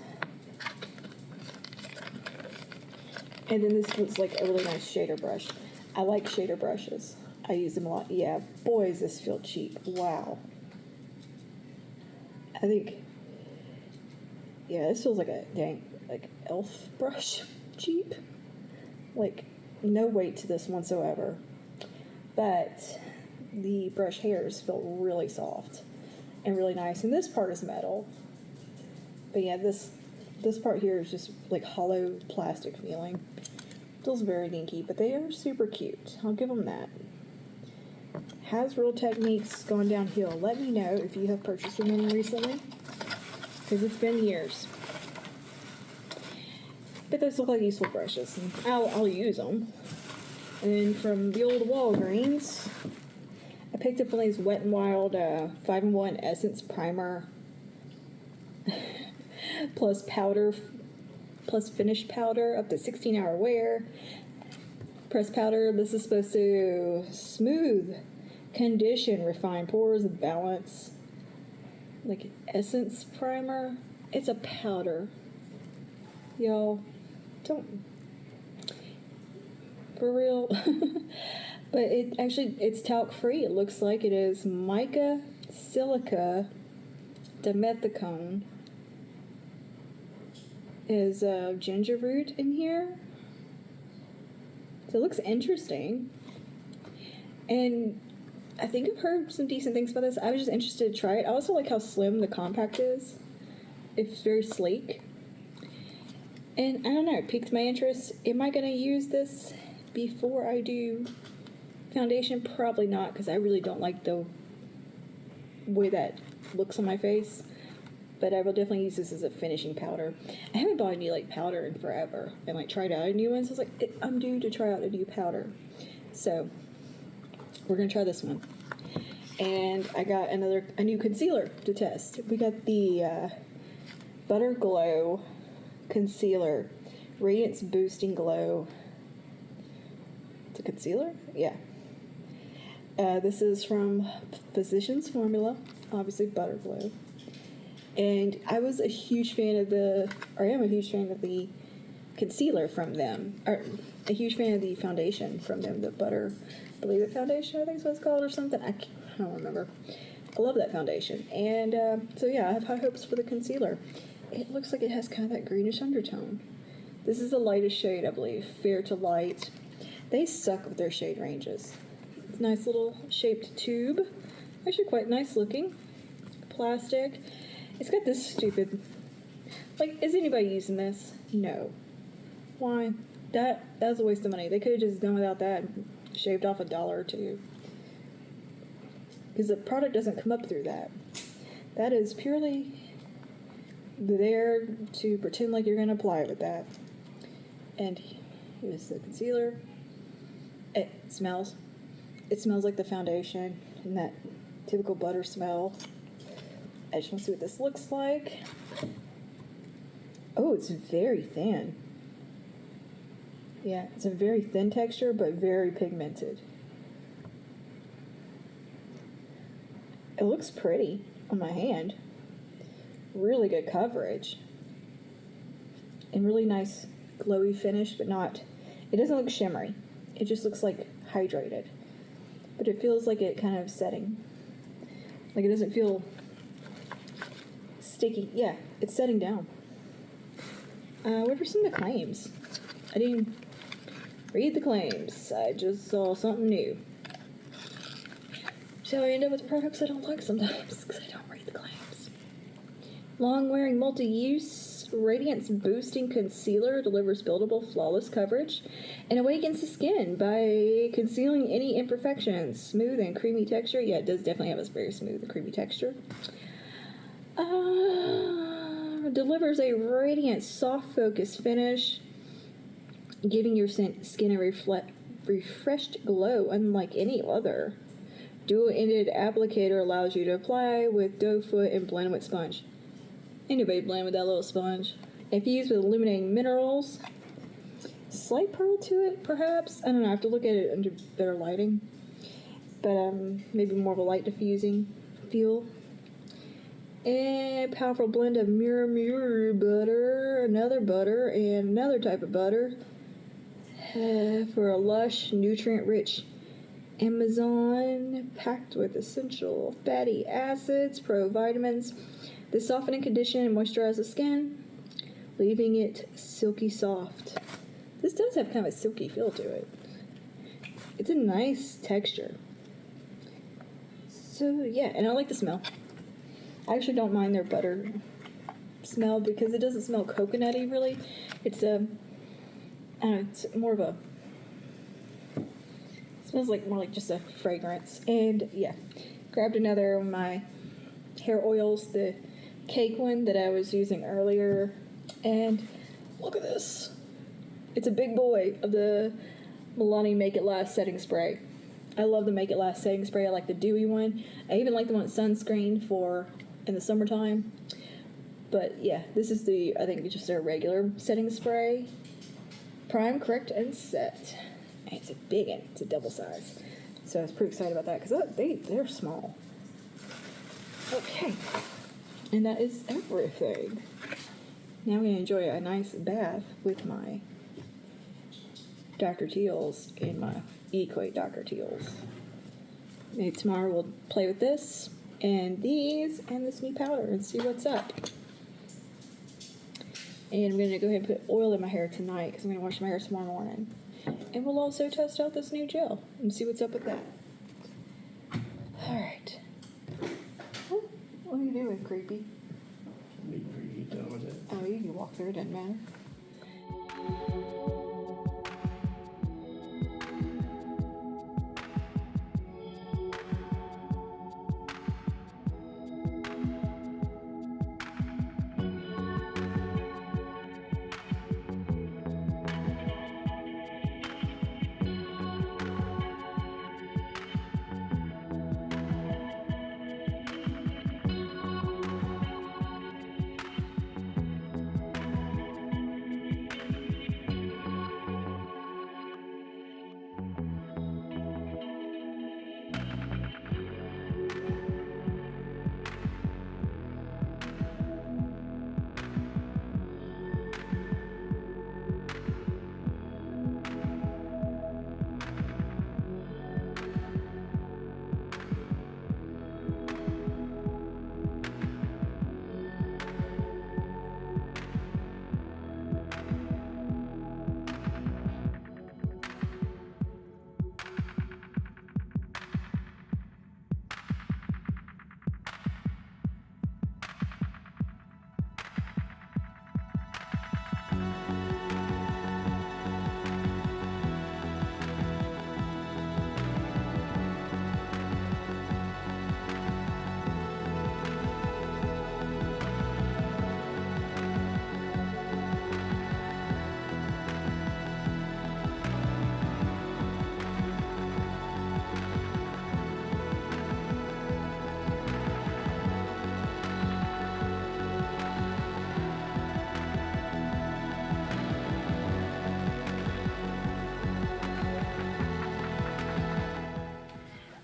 And then this was like a really nice shader brush. I like shader brushes. I use them a lot. Yeah, boy, does this feel cheap. Wow. I think, yeah, this feels like a dang, like elf brush. Cheap. Like, no weight to this whatsoever. But the brush hairs felt really soft and really nice. And this part is metal. But yeah, this part here is just like hollow plastic feeling. Feels very dinky, but they are super cute. I'll give them that. Has Real Techniques gone downhill? Let me know if you have purchased from them recently, because it's been years. But those look like useful brushes, and I'll use them. And then from the old Walgreens, I picked up one of these Wet n Wild 5-in-1 Essence Primer plus powder, plus finish powder, up to 16-hour wear. Press powder. This is supposed to smooth, condition, refine pores, balance. Like essence primer. It's a powder. Y'all, don't. For real. But it's talc free. It looks like it is mica, silica, dimethicone. Is ginger root in here. So it looks interesting. And I think I've heard some decent things about this. I was just interested to try it. I also like how slim the compact is. It's very sleek. And I don't know, it piqued my interest. Am I going to use this before I do foundation? Probably not, because I really don't like the way that looks on my face. But I will definitely use this as a finishing powder. I haven't bought any like powder in forever and like tried out a new one. So I was like, I'm due to try out a new powder. So we're gonna try this one. And I got a new concealer to test. We got the Butter Glow Concealer, Radiance Boosting Glow. It's a concealer? Yeah. This is from Physicians Formula, obviously Butter Glow. And I was a huge fan of I am a huge fan of the concealer from them, or a huge fan of the foundation from them, the Butter Believe It foundation, I think is what it's called, or something. I don't remember. I love that foundation. And so yeah, I have high hopes for the concealer. It looks like it has kind of that greenish undertone. This is the lightest shade, I believe, Fair to Light. They suck with their shade ranges. It's a nice little shaped tube. Actually quite nice looking. Plastic. It's got this stupid, like, is anybody using this? No. Why? That's a waste of money. They could have just done without that and shaved off $1 or $2. Because the product doesn't come up through that. That is purely there to pretend like you're going to apply it with that. And here's the concealer. It smells like the foundation and that typical butter smell. I just want to see what this looks like. Oh, it's very thin. Yeah, it's a very thin texture, but very pigmented. It looks pretty on my hand. Really good coverage. And really nice glowy finish, but not... It doesn't look shimmery. It just looks like hydrated. But it feels like it kind of setting. Like it doesn't feel... sticky. Yeah, it's setting down. What are some of the claims? I didn't read the claims. I just saw something new. So I end up with products I don't like sometimes because I don't read the claims. Long-wearing multi-use radiance boosting concealer delivers buildable, flawless coverage and awakens the skin by concealing any imperfections. Smooth and creamy texture. Yeah, it does definitely have a very smooth and creamy texture. Delivers a radiant, soft focus finish, giving your skin a refreshed glow unlike any other. Dual-ended applicator allows you to apply with doe foot and blend with sponge. Anybody blend with that little sponge. Infused with illuminating minerals. Slight pearl to it, perhaps. I don't know. I have to look at it under better lighting. But maybe more of a light diffusing feel. And powerful blend of mirror butter, another butter, and another type of butter for a lush, nutrient-rich Amazon packed with essential fatty acids, pro-vitamins. They soften and condition and moisturize the skin, leaving it silky soft. This does have kind of a silky feel to it. It's a nice texture. So yeah, and I like the smell. I actually don't mind their butter smell because it doesn't smell coconutty really. It's it's more of a, it smells like more like just a fragrance. And yeah, grabbed another of my hair oils, the cake one that I was using earlier. And look at this. It's a big boy of the Milani Make It Last setting spray. I love the Make It Last setting spray. I like the dewy one. I even like the one with sunscreen for in the summertime. But yeah, this is the, I think it's just their regular setting spray. Prime, correct, and set. And it's a big one. It's a double size. So I was pretty excited about that because they're small. Okay. And that is everything. Now I'm going to enjoy a nice bath with my Dr. Teals in my Equate Dr. Teals. Maybe tomorrow we'll play with this and these and this new powder and see what's up. And I'm going to go ahead and put oil in my hair tonight because I'm going to wash my hair tomorrow morning. And we'll also test out this new gel and see what's up with that. Alright. What are you doing, creepy? Waiting for you to get done with it. Oh, you can walk through, it doesn't matter.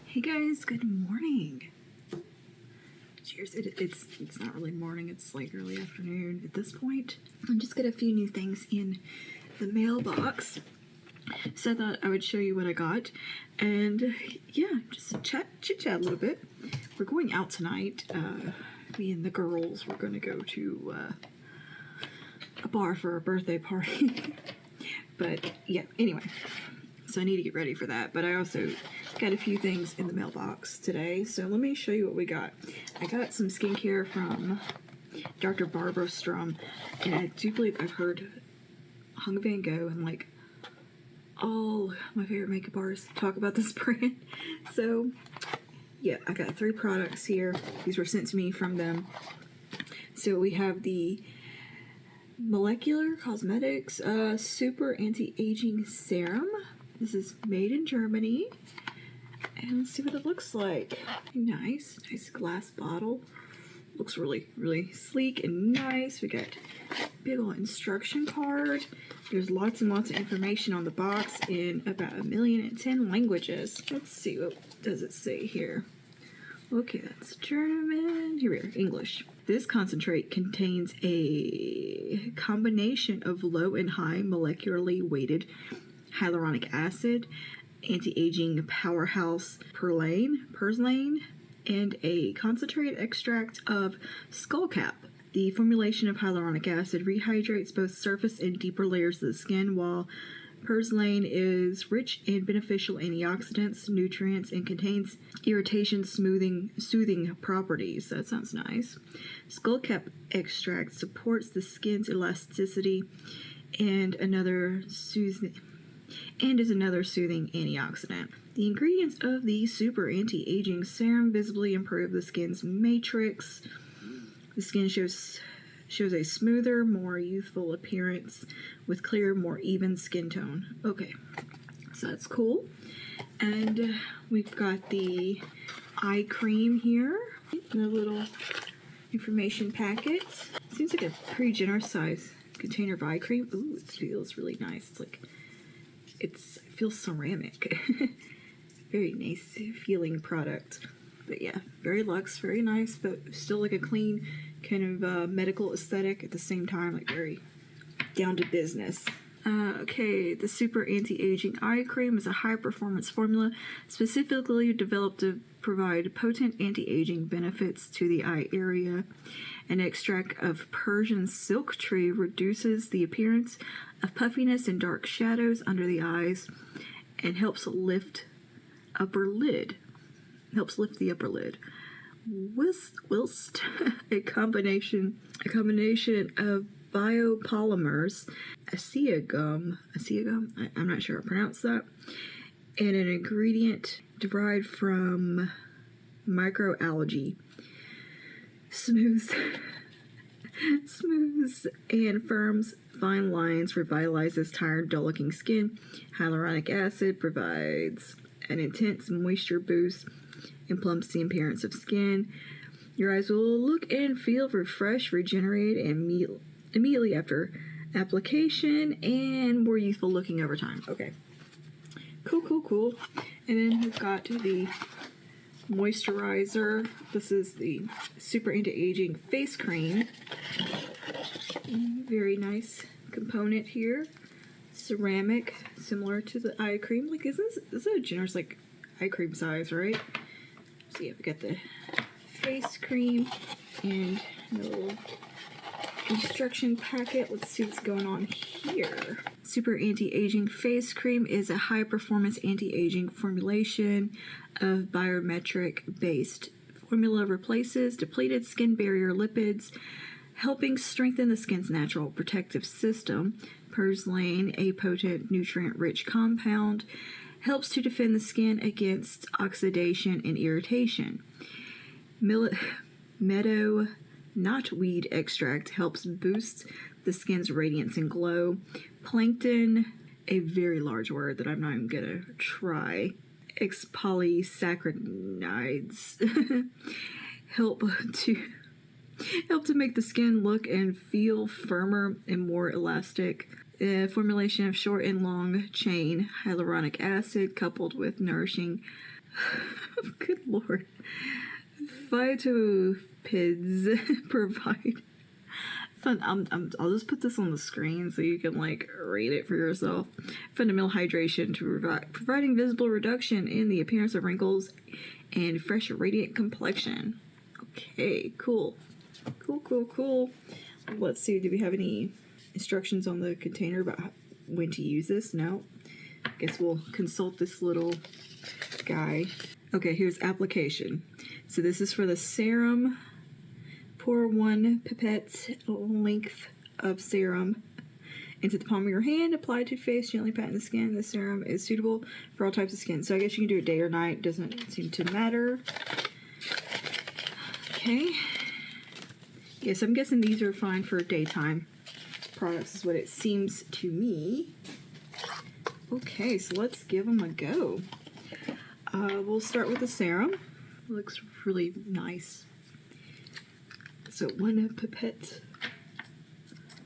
Hey guys, good morning. Cheers. It's not really morning, it's like early afternoon at this point. I just got a few new things in the mailbox. So I thought I would show you what I got. And yeah, just chit chat a little bit. We're going out tonight. Me and the girls, we're gonna go to a bar for a birthday party. But yeah, anyway. So I need to get ready for that. But I also got a few things in the mailbox today. So let me show you what we got. I got some skincare from dr.barbara Strum. And I do believe I've heard Hung Van Gogh and like all my favorite makeup artists talk about this brand. So yeah, I got 3 products here. These were sent to me from them. So we have the Molecular Cosmetics Super Anti-Aging Serum. This is made in Germany. And let's see what it looks like. Nice glass bottle. Looks really, really sleek and nice. We got a big old instruction card. There's lots and lots of information on the box in about 1,010,000 languages. Let's see, what does it say here? Okay, that's German. Here we are, English. This concentrate contains a combination of low and high molecularly weighted hyaluronic acid, anti-aging powerhouse purslane, and a concentrated extract of skullcap. The formulation of hyaluronic acid rehydrates both surface and deeper layers of the skin, while purslane is rich in beneficial antioxidants, nutrients, and contains irritation soothing properties. That sounds nice. Skullcap extract supports the skin's elasticity and is another soothing antioxidant. The ingredients of the super anti-aging serum visibly improve the skin's matrix. The skin shows a smoother, more youthful appearance with clearer, more even skin tone. Okay, so that's cool. And we've got the eye cream here in a little information packet. Seems like a pretty generous size container of eye cream. Ooh, it feels really nice. It feels ceramic. Very nice feeling product. But yeah, very luxe, very nice, but still like a clean kind of medical aesthetic at the same time, like very down to business. Okay, the Super Anti-Aging Eye Cream is a high-performance formula specifically developed to provide potent anti-aging benefits to the eye area. An extract of Persian silk tree reduces the appearance of puffiness and dark shadows under the eyes and helps lift the upper lid. Whilst a combination of biopolymers, aceagum, I'm not sure how to pronounce that, and an ingredient derived from microalgae smooths and firms fine lines, revitalizes tired, dull-looking skin. Hyaluronic acid provides an intense moisture boost and plumps the appearance of skin. Your eyes will look and feel refreshed, regenerated, and immediately after application, and more youthful looking over time. Okay. Cool. And then we've got the moisturizer. This is the Super Anti-Aging Face Cream. Very nice component here. Ceramic, similar to the eye cream. Like, this is a generous, like, eye cream size, right? So yeah, we got the face cream and a little instruction packet. Let's see what's going on here. Super Anti-Aging Face Cream is a high-performance anti-aging formulation of biometric-based formula replaces depleted skin barrier lipids, helping strengthen the skin's natural protective system. Purslane, a potent nutrient-rich compound, helps to defend the skin against oxidation and irritation. Meadow knotweed extract helps boost the skin's radiance and glow. Plankton, a very large word that I'm not even gonna try. Polysaccharides help to make the skin look and feel firmer and more elastic. A formulation of short and long chain hyaluronic acid coupled with nourishing good lord phytopids provide I'll just put this on the screen so you can like read it for yourself. Fundamental hydration to providing visible reduction in the appearance of wrinkles and fresh radiant complexion. Okay, cool. Let's see, do we have any instructions on the container about when to use this? No. I guess we'll consult this little guy. Okay, here's application. So this is for the serum. Pour 1 pipette length of serum into the palm of your hand. Apply to face, gently pat in the skin. The serum is suitable for all types of skin. So I guess you can do it day or night. Doesn't seem to matter. Okay. Yes, I'm guessing these are fine for daytime products is what it seems to me. Okay, so let's give them a go. We'll start with the serum. It looks really nice. So 1 pipette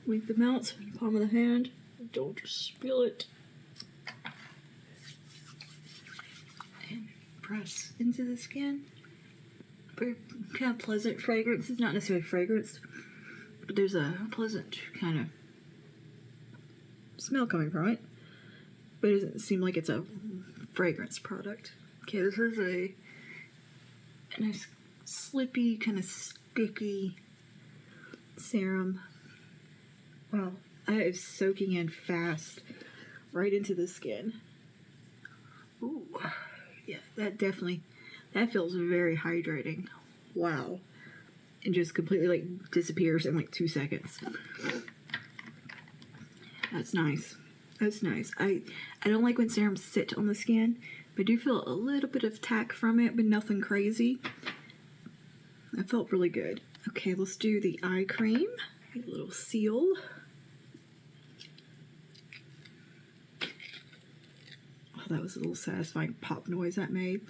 length amount, palm of the hand. Don't spill it. And press into the skin. very kind of pleasant fragrance. It's not necessarily fragrance, but there's a pleasant kind of smell coming from it. But it doesn't seem like it's a fragrance product. Okay, this is a nice slippy, kind of sticky serum. Wow, that is soaking in fast right into the skin. Ooh, yeah, that feels very hydrating. Wow. And just completely like disappears in like 2 seconds. That's nice. That's nice. I don't like when serums sit on the skin, but I do feel a little bit of tack from it, but nothing crazy. That felt really good. Okay, let's do the eye cream. A little seal. Oh, that was a little satisfying pop noise that made.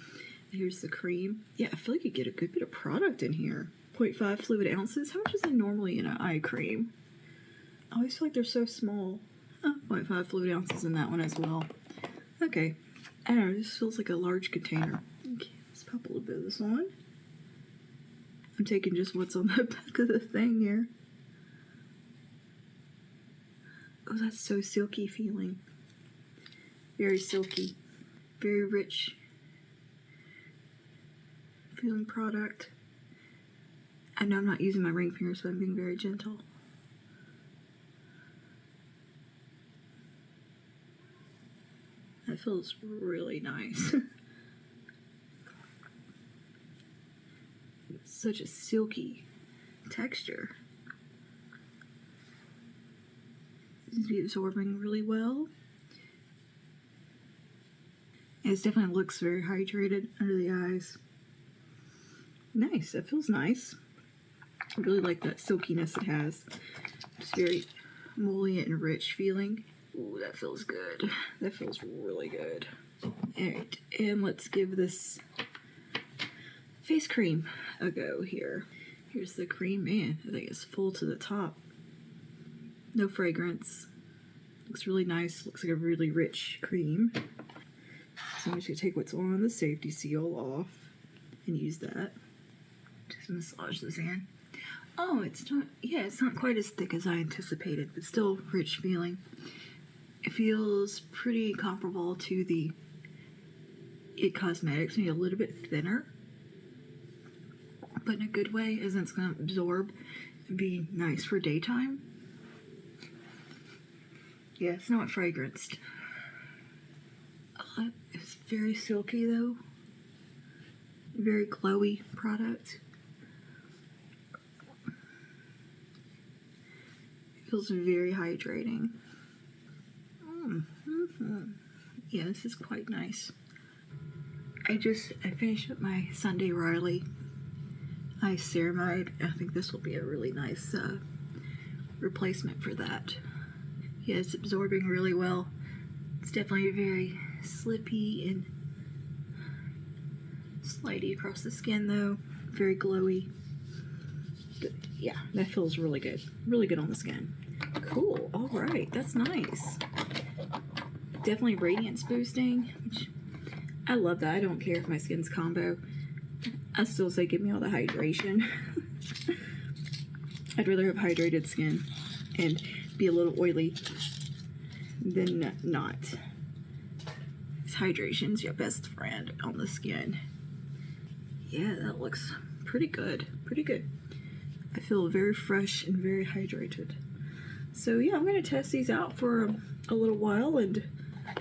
Here's the cream. Yeah, I feel like you get a good bit of product in here. 0.5 fluid ounces. How much is it normally in an eye cream? I always feel like they're so small. Oh, 0.5 fluid ounces in that one as well. Okay. I don't know, this feels like a large container. Okay, let's pop a little bit of this on. I'm taking just what's on the back of the thing here. Oh, that's so silky feeling. Very silky. Very rich feeling product. I know I'm not using my ring finger, so I'm being very gentle. That feels really nice. Such a silky texture. Seems to be absorbing really well. And it definitely looks very hydrated under the eyes. Nice, that feels nice. I really like that silkiness it has. Just very emollient and rich feeling. Ooh, that feels good. That feels really good. Alright, and let's give this face cream a go here. Here's the cream. Man, I think it's full to the top. No fragrance. Looks really nice. Looks like a really rich cream. So I'm just going to take what's on the safety seal off and use that. Just massage this in. Oh, it's not quite as thick as I anticipated, but still rich feeling. It feels pretty comparable to the It Cosmetics, maybe a little bit thinner, but in a good way, as in it's going to absorb and be nice for daytime. Yeah, it's not fragranced. It's very silky though. Very glowy product. It feels very hydrating. Yeah, this is quite nice. I finished up my Sunday Riley eye ceramide. I think this will be a really nice replacement for that. Yeah, it's absorbing really well. It's definitely very slippy and slidey across the skin though. Very glowy. But yeah, that feels really good. Really good on the skin. Cool. Alright, that's nice. Definitely radiance boosting, which I love that. I don't care if my skin's combo. I still say give me all the hydration. I'd rather have hydrated skin and be a little oily than not. This hydration's your best friend on the skin. Yeah, that looks pretty good. Pretty good. I feel very fresh and very hydrated. So yeah, I'm going to test these out for a little while and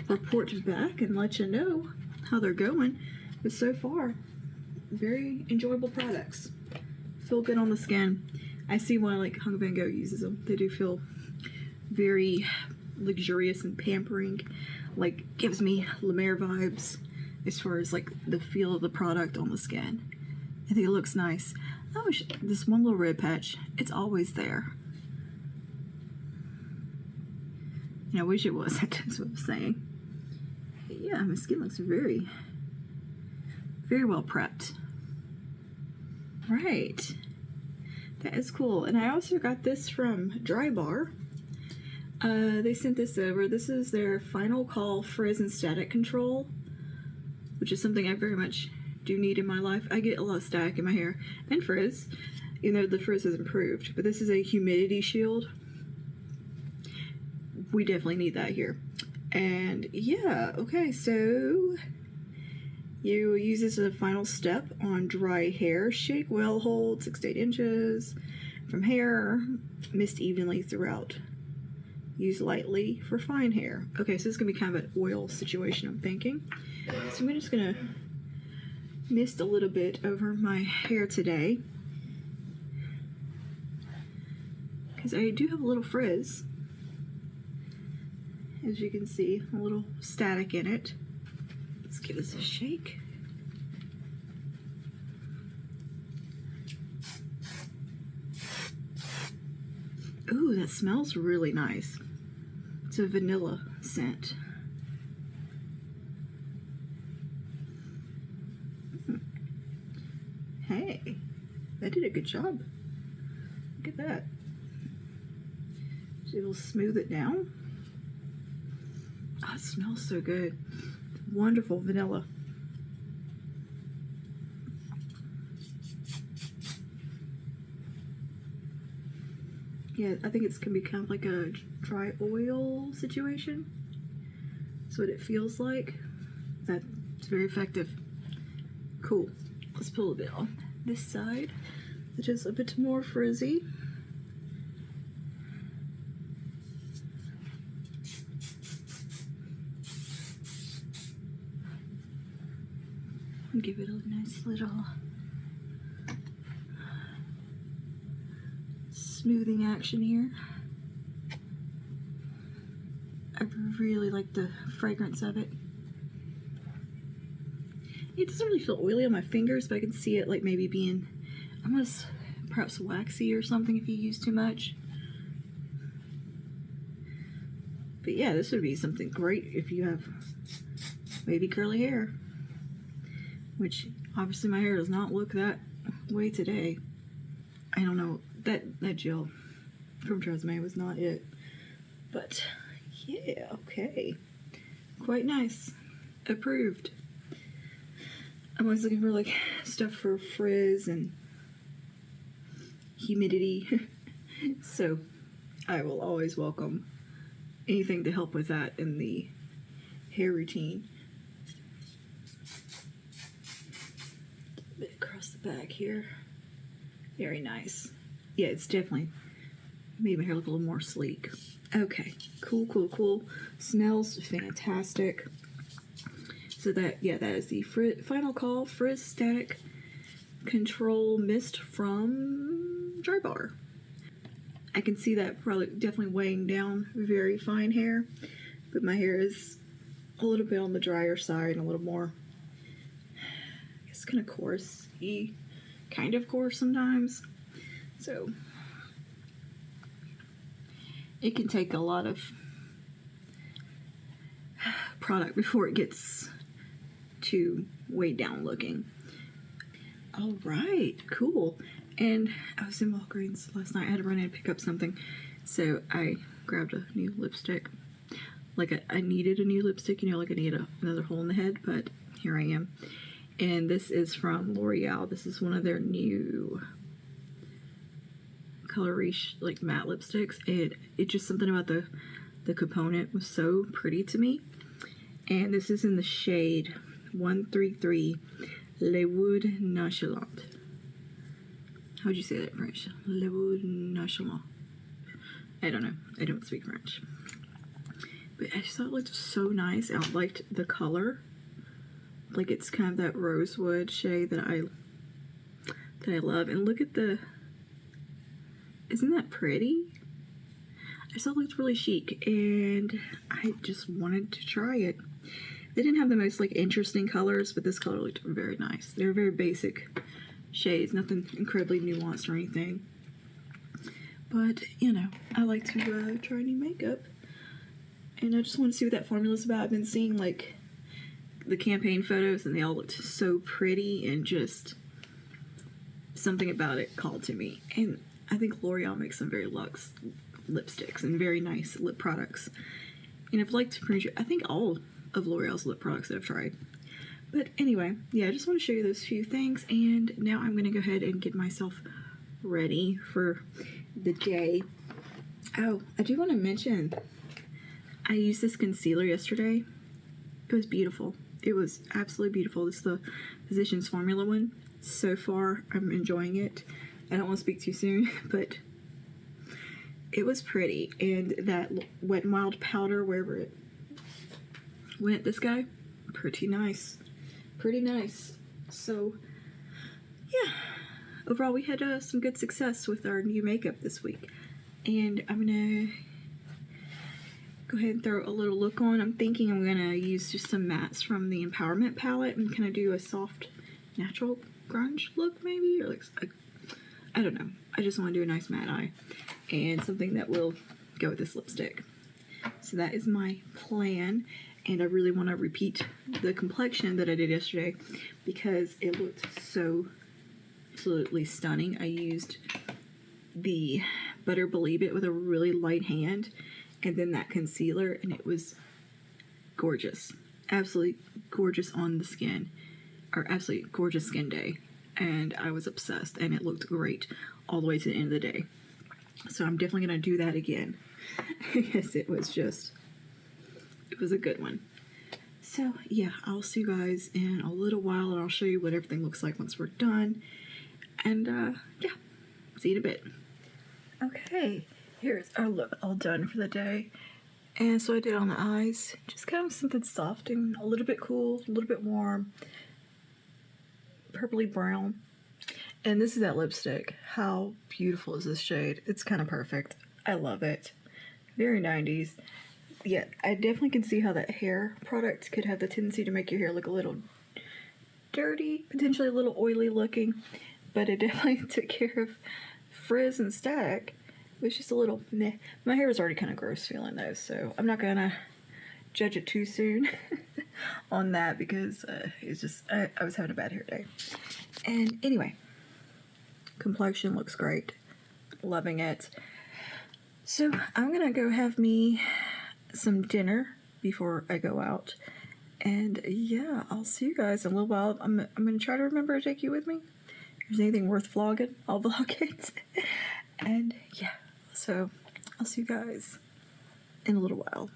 report back and let you know how they're going. But so far, very enjoyable products. Feel good on the skin. I see why like Hung Van Gogh uses them. They do feel very luxurious and pampering. Like gives me La Mer vibes as far as like the feel of the product on the skin. I think it looks nice. I wish this one little red patch, it's always there. And I wish it wasn't, that's what I'm saying. But yeah, my skin looks very, very well prepped. Right. That is cool. And I also got this from Drybar. They sent this over. This is their Final Call Frizz and Static Control, which is something I very much do need in my life. I get a lot of static in my hair and frizz, even though the frizz has improved. But this is a humidity shield. We definitely need that here. And yeah, okay, so you use this as a final step on dry hair. Shake well, hold 6 to 8 inches from hair. Mist evenly throughout. Use lightly for fine hair. Okay, so this is going to be kind of an oil situation, I'm thinking. So I'm just going to mist a little bit over my hair today, because I do have a little frizz. As you can see, a little static in it. Let's give this a shake. Ooh, that smells really nice. It's a vanilla scent. Hey, that did a good job. Look at that. So it'll smooth it down. Oh, it smells so good. Wonderful vanilla. Yeah, I think it's gonna be kind of like a dry oil situation. That's what it feels like. That's very effective. Cool. Let's pull a bit on this side, which is a bit more frizzy. And give it a nice little smoothing action here. I really like the fragrance of it. It doesn't really feel oily on my fingers, but I can see it like maybe being almost perhaps waxy or something if you use too much. But yeah, this would be something great if you have maybe curly hair, which obviously my hair does not look that way today. I don't know, that gel from Tresemme was not it. But yeah, okay. Quite nice. Approved. I'm always looking for like stuff for frizz and humidity. So I will always welcome anything to help with that in the hair routine. A bit across the back here. Very nice. Yeah, it's definitely made my hair look a little more sleek. Okay, cool. Smells fantastic. So that is the final call frizz static control mist from Drybar. I can see that probably definitely weighing down very fine hair, but my hair is a little bit on the drier side and a little more, I guess, kind of coarse-y, kind of coarse sometimes. So it can take a lot of product before it gets too weighed down looking. All right, cool. And I was in Walgreens last night. I had to run in and pick up something, so I grabbed a new lipstick. Like I needed a new lipstick, you know, like I needed another hole in the head, but here I am. And this is from L'Oreal. This is one of their new Color Riche like matte lipsticks. It just something about the component was so pretty to me. And this is in the shade 133 Le Wood Nonchalant. How would you say that in French? Le Wood Nonchalant. I don't know. I don't speak French. But I just thought it looked so nice. I liked the color. Like it's kind of that rosewood shade that I love. And look at the... Isn't that pretty? I just thought it looked really chic, and I just wanted to try it. They didn't have the most like interesting colors, but this color looked very nice. They were very basic shades, nothing incredibly nuanced or anything. But you know, I like to try new makeup, and I just want to see what that formula is about. I've been seeing like the campaign photos, and they all looked so pretty, and just something about it called to me. And I think L'Oreal makes some very luxe lipsticks and very nice lip products. And I've liked pretty much, I think all of L'Oreal's lip products that I've tried. But anyway, yeah, I just want to show you those few things, and now I'm going to go ahead and get myself ready for the day. Oh, I do want to mention, I used this concealer yesterday. It was beautiful. It was absolutely beautiful. This is the Physicians Formula one. So far, I'm enjoying it. I don't want to speak too soon, but it was pretty. And that Wet n Wild powder, wherever it went, this guy, pretty nice. Pretty nice. So, yeah. Overall, we had some good success with our new makeup this week. And I'm going to go ahead and throw a little look on. I'm thinking I'm going to use just some mattes from the Empowerment palette and kind of do a soft, natural grunge look maybe. Or like, I don't know. I just want to do a nice matte eye. And something that will go with this lipstick. So that is my plan. And I really want to repeat the complexion that I did yesterday because it looked so absolutely stunning. I used the Butter Believe It with a really light hand and then that concealer, and it was gorgeous. Absolutely gorgeous on the skin, or absolutely gorgeous skin day. And I was obsessed, and it looked great all the way to the end of the day. So I'm definitely going to do that again because it was a good one. So yeah, I'll see you guys in a little while, and I'll show you what everything looks like once we're done. And yeah, see you in a bit. Okay, here's our look all done for the day. And so I did on the eyes, just kind of something soft and a little bit cool, a little bit warm, purpley brown. And this is that lipstick. How beautiful is this shade? It's kind of perfect. I love it. Very 90s. Yeah, I definitely can see how that hair product could have the tendency to make your hair look a little dirty, potentially a little oily looking, but it definitely took care of frizz and static. It was just a little meh. My hair was already kind of gross feeling though, so I'm not gonna judge it too soon on that because it's just, I was having a bad hair day. And anyway, complexion looks great. Loving it. So I'm gonna go have me some dinner before I go out. And yeah, I'll see you guys in a little while. I'm gonna try to remember to take you with me. If there's anything worth vlogging, I'll vlog it. And yeah, so I'll see you guys in a little while.